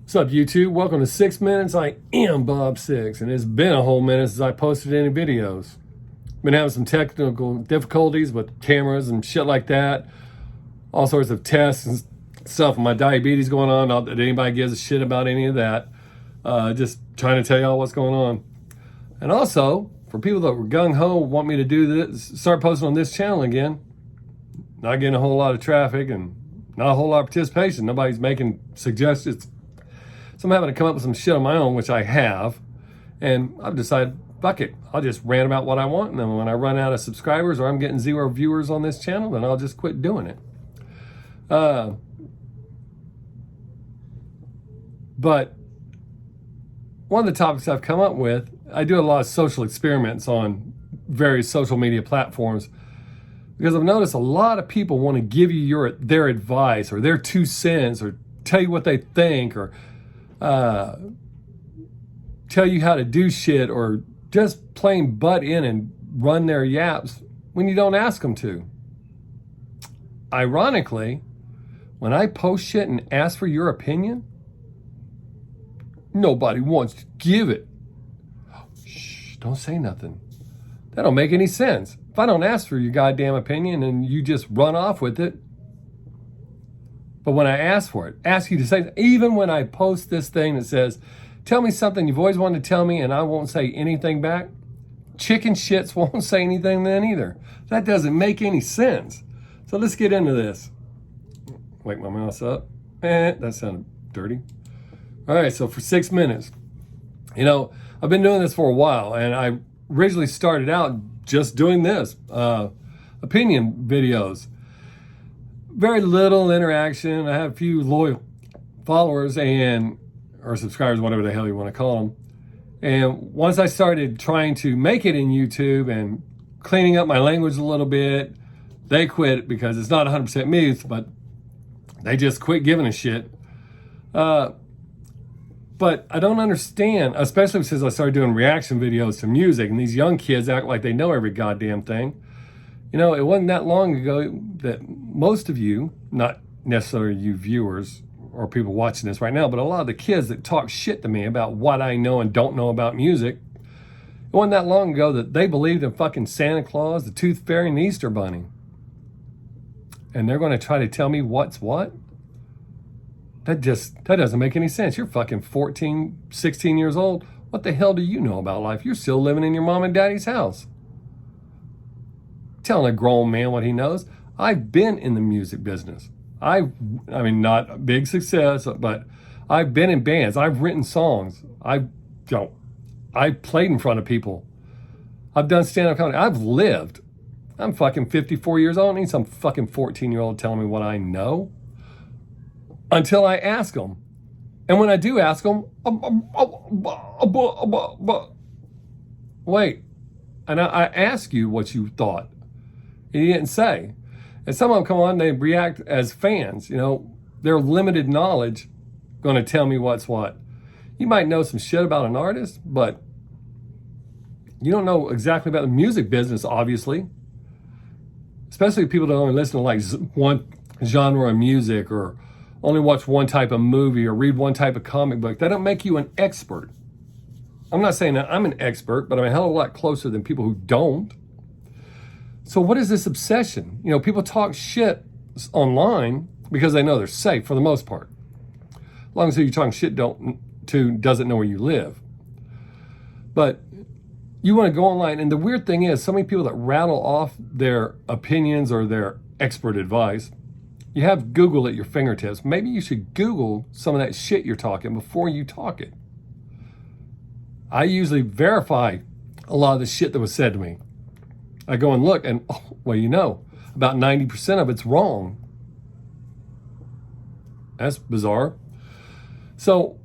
What's up, YouTube? Welcome to 6 Minutes. I am Bob Six, and it's been a whole minute since I posted any videos. Been having some technical difficulties with cameras and shit like that. All sorts of tests and stuff. My diabetes going on. Not that anybody gives a shit about any of that. Just trying to tell y'all what's going on. And also, for people that were gung-ho, want me to do this, start posting on this channel again. Not getting a whole lot of traffic and not a whole lot of participation. Nobody's making suggestions. So I'm having to come up with some shit on my own, which I have. And I've decided, fuck it. I'll just rant about what I want. And then when I run out of subscribers or I'm getting 0 viewers on this channel, then I'll just quit doing it. But one of the topics I've come up with, I do a lot of social experiments on various social media platforms because I've noticed a lot of people want to give you their advice or their 2 cents or tell you what they think or tell you how to do shit or just plain butt in and run their yaps when you don't ask them to. Ironically, when I post shit and ask for your opinion, nobody wants to give it. Shh, don't say nothing. That don't make any sense. If I don't ask for your goddamn opinion and you just run off with it, but when I ask for it, ask you to say, even when I post this thing that says, tell me something you've always wanted to tell me and I won't say anything back, chicken shits won't say anything then either. That doesn't make any sense. So let's get into this. Wake my mouse up. That sounded dirty. All right, so for 6 minutes, I've been doing this for a while, and I originally started out just doing this, opinion videos. Very little interaction. I have a few loyal followers or subscribers, whatever the hell you want to call them. And once I started trying to make it in YouTube and cleaning up my language a little bit, they quit because it's not 100% me, but they just quit giving a shit. But I don't understand, especially since I started doing reaction videos to music, and these young kids act like they know every goddamn thing. It wasn't that long ago that most of you, not necessarily you viewers or people watching this right now, but a lot of the kids that talk shit to me about what I know and don't know about music, it wasn't that long ago that they believed in fucking Santa Claus, the Tooth Fairy, and the Easter Bunny. And they're going to try to tell me what's what? That doesn't make any sense. You're fucking 14, 16 years old. What the hell do you know about life? You're still living in your mom and daddy's house. Telling a grown man what he knows. I've been in the music business. I mean, not a big success, but I've been in bands. I've written songs. I've played in front of people. I've done stand-up comedy. I've lived. I'm fucking 54 years old. I need some fucking 14-year-old telling me what I know until I ask them. And when I do ask them, wait. And I ask you what you thought. And you didn't say. And some of them come on, they react as fans. Their limited knowledge going to tell me what's what. You might know some shit about an artist, but you don't know exactly about the music business, obviously. Especially people that only listen to like one genre of music or only watch one type of movie or read one type of comic book. That don't make you an expert. I'm not saying that I'm an expert, but I'm a hell of a lot closer than people who don't. So what is this obsession? People talk shit online because they know they're safe for the most part. As long as who you're talking shit doesn't know where you live. But you want to go online, and the weird thing is, so many people that rattle off their opinions or their expert advice, you have Google at your fingertips. Maybe you should Google some of that shit you're talking before you talk it. I usually verify a lot of the shit that was said to me. I go and look, and about 90% of it's wrong. That's bizarre. So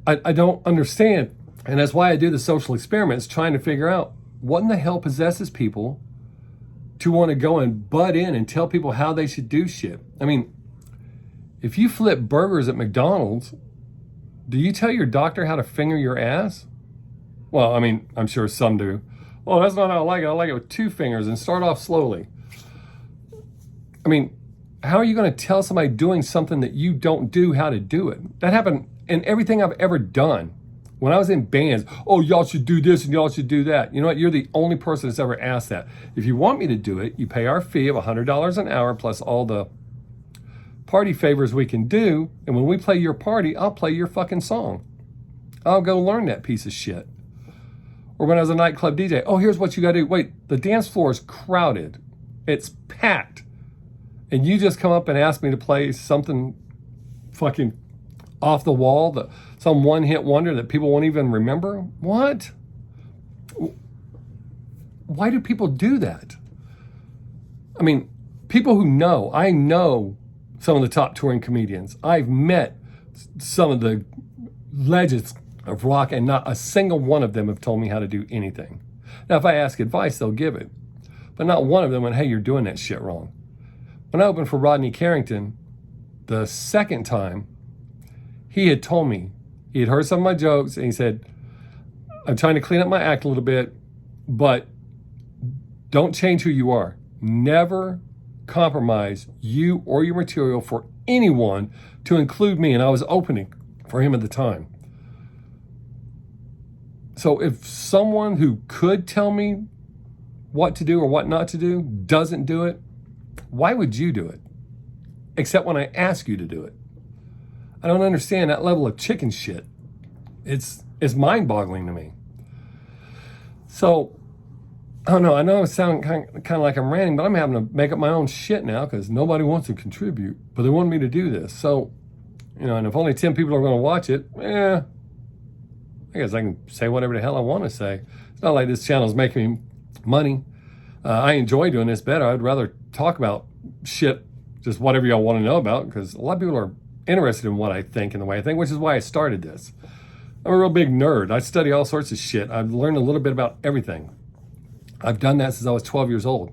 I don't understand. And that's why I do the social experiments, trying to figure out what in the hell possesses people to want to go and butt in and tell people how they should do shit. I mean, if you flip burgers at McDonald's, do you tell your doctor how to finger your ass? Well, I mean, I'm sure some do. Oh, that's not how I like it. I like it with 2 fingers and start off slowly. I mean, how are you going to tell somebody doing something that you don't do how to do it? That happened in everything I've ever done. When I was in bands, oh, y'all should do this and y'all should do that. You know what? You're the only person that's ever asked that. If you want me to do it, you pay our fee of $100 an hour plus all the party favors we can do. And when we play your party, I'll play your fucking song. I'll go learn that piece of shit. Or when I was a nightclub DJ, oh, here's what you got to do. Wait, the dance floor is crowded. It's packed. And you just come up and ask me to play something fucking off the wall, some one-hit wonder that people won't even remember? What? Why do people do that? I mean, people who know, I know some of the top touring comedians. I've met some of the legends of rock, and not a single one of them have told me how to do anything. Now, if I ask advice, they'll give it. But not one of them went, hey, you're doing that shit wrong. When I opened for Rodney Carrington, the second time, he had told me, he had heard some of my jokes, and he said, I'm trying to clean up my act a little bit, but don't change who you are. Never compromise you or your material for anyone, to include me. And I was opening for him at the time. So if someone who could tell me what to do or what not to do doesn't do it, why would you do it? Except when I ask you to do it. I don't understand that level of chicken shit. It's mind-boggling to me. So, I don't know. I know I sound kind of like I'm ranting, but I'm having to make up my own shit now because nobody wants to contribute, but they want me to do this. So, and if only 10 people are going to watch it, I guess I can say whatever the hell I want to say. It's not like this channel is making me money. I enjoy doing this better. I'd rather talk about shit, just whatever y'all want to know about, because a lot of people are interested in what I think and the way I think, which is why I started this. I'm a real big nerd. I study all sorts of shit. I've learned a little bit about everything. I've done that since I was 12 years old.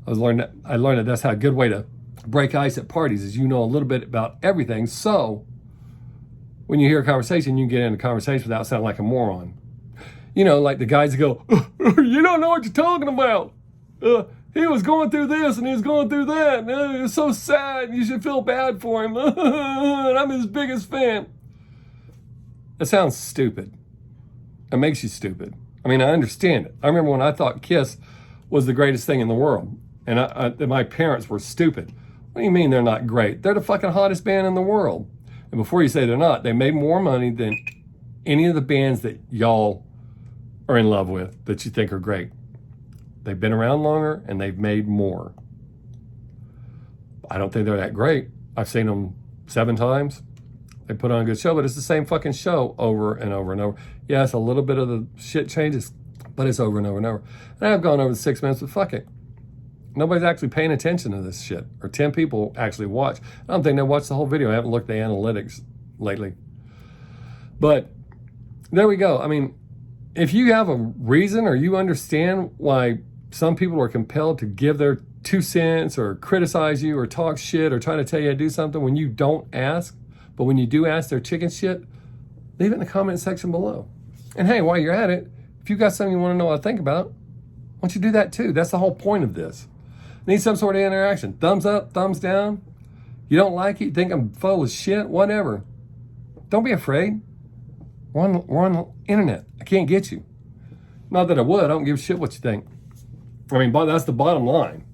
I learned that that's how a good way to break ice at parties is you know a little bit about everything. So when you hear a conversation, you can get into a conversation without sounding like a moron. Like the guys that go, you don't know what you're talking about. He was going through this and he was going through that. And, it's so sad. You should feel bad for him. And I'm his biggest fan. That sounds stupid. It makes you stupid. I mean, I understand it. I remember when I thought Kiss was the greatest thing in the world. And my parents were stupid. What do you mean they're not great? They're the fucking hottest band in the world. And before you say they're not, they made more money than any of the bands that y'all are in love with that you think are great. They've been around longer and they've made more. I don't think they're that great. I've seen them 7 times. They put on a good show, but it's the same fucking show over and over and over. Yes, a little bit of the shit changes, but it's over and over and over. And I've gone over the 6 minutes, but fuck it. Nobody's actually paying attention to this shit. Or 10 people actually watch. I don't think they watched the whole video. I haven't looked at the analytics lately. But there we go. I mean, if you have a reason or you understand why some people are compelled to give their 2 cents or criticize you or talk shit or try to tell you to do something when you don't ask, but when you do ask their chicken shit, leave it in the comment section below. And hey, while you're at it, if you got something you want to know what I think about, why don't you do that too? That's the whole point of this. Need some sort of interaction. Thumbs up, thumbs down. You don't like it, you think I'm full of shit, whatever. Don't be afraid. We're on the internet. I can't get you. Not that I would. I don't give a shit what you think. I mean, but that's the bottom line.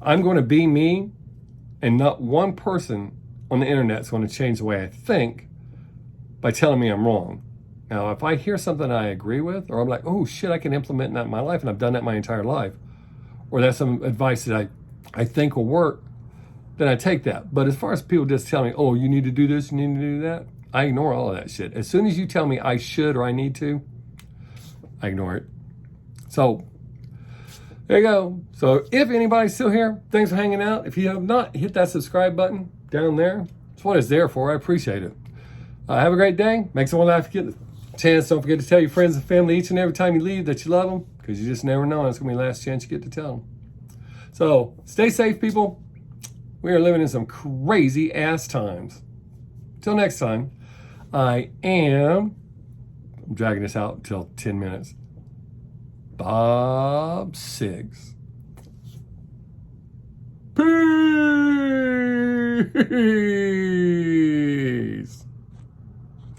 I'm going to be me, and not one person on the internet is going to change the way I think by telling me I'm wrong. Now, if I hear something I agree with, or I'm like, oh shit, I can implement that in my life, and I've done that my entire life, or that's some advice that I think will work, then I take that. But as far as people just telling me, oh, you need to do this, you need to do that, I ignore all of that shit. As soon as you tell me I should or I need to, I ignore it. So there you go. So if anybody's still here, thanks for hanging out. If you have not, hit that subscribe button down there. That's what it's there for. I appreciate it. Have a great day. Make someone laugh. Get the chance. Don't forget to tell your friends and family each and every time you leave that you love them, because you just never know. It's going to be the last chance you get to tell them. So stay safe, people. We are living in some crazy ass times. Till next time, I'm dragging this out until 10 minutes. Bob Siggs. Peace.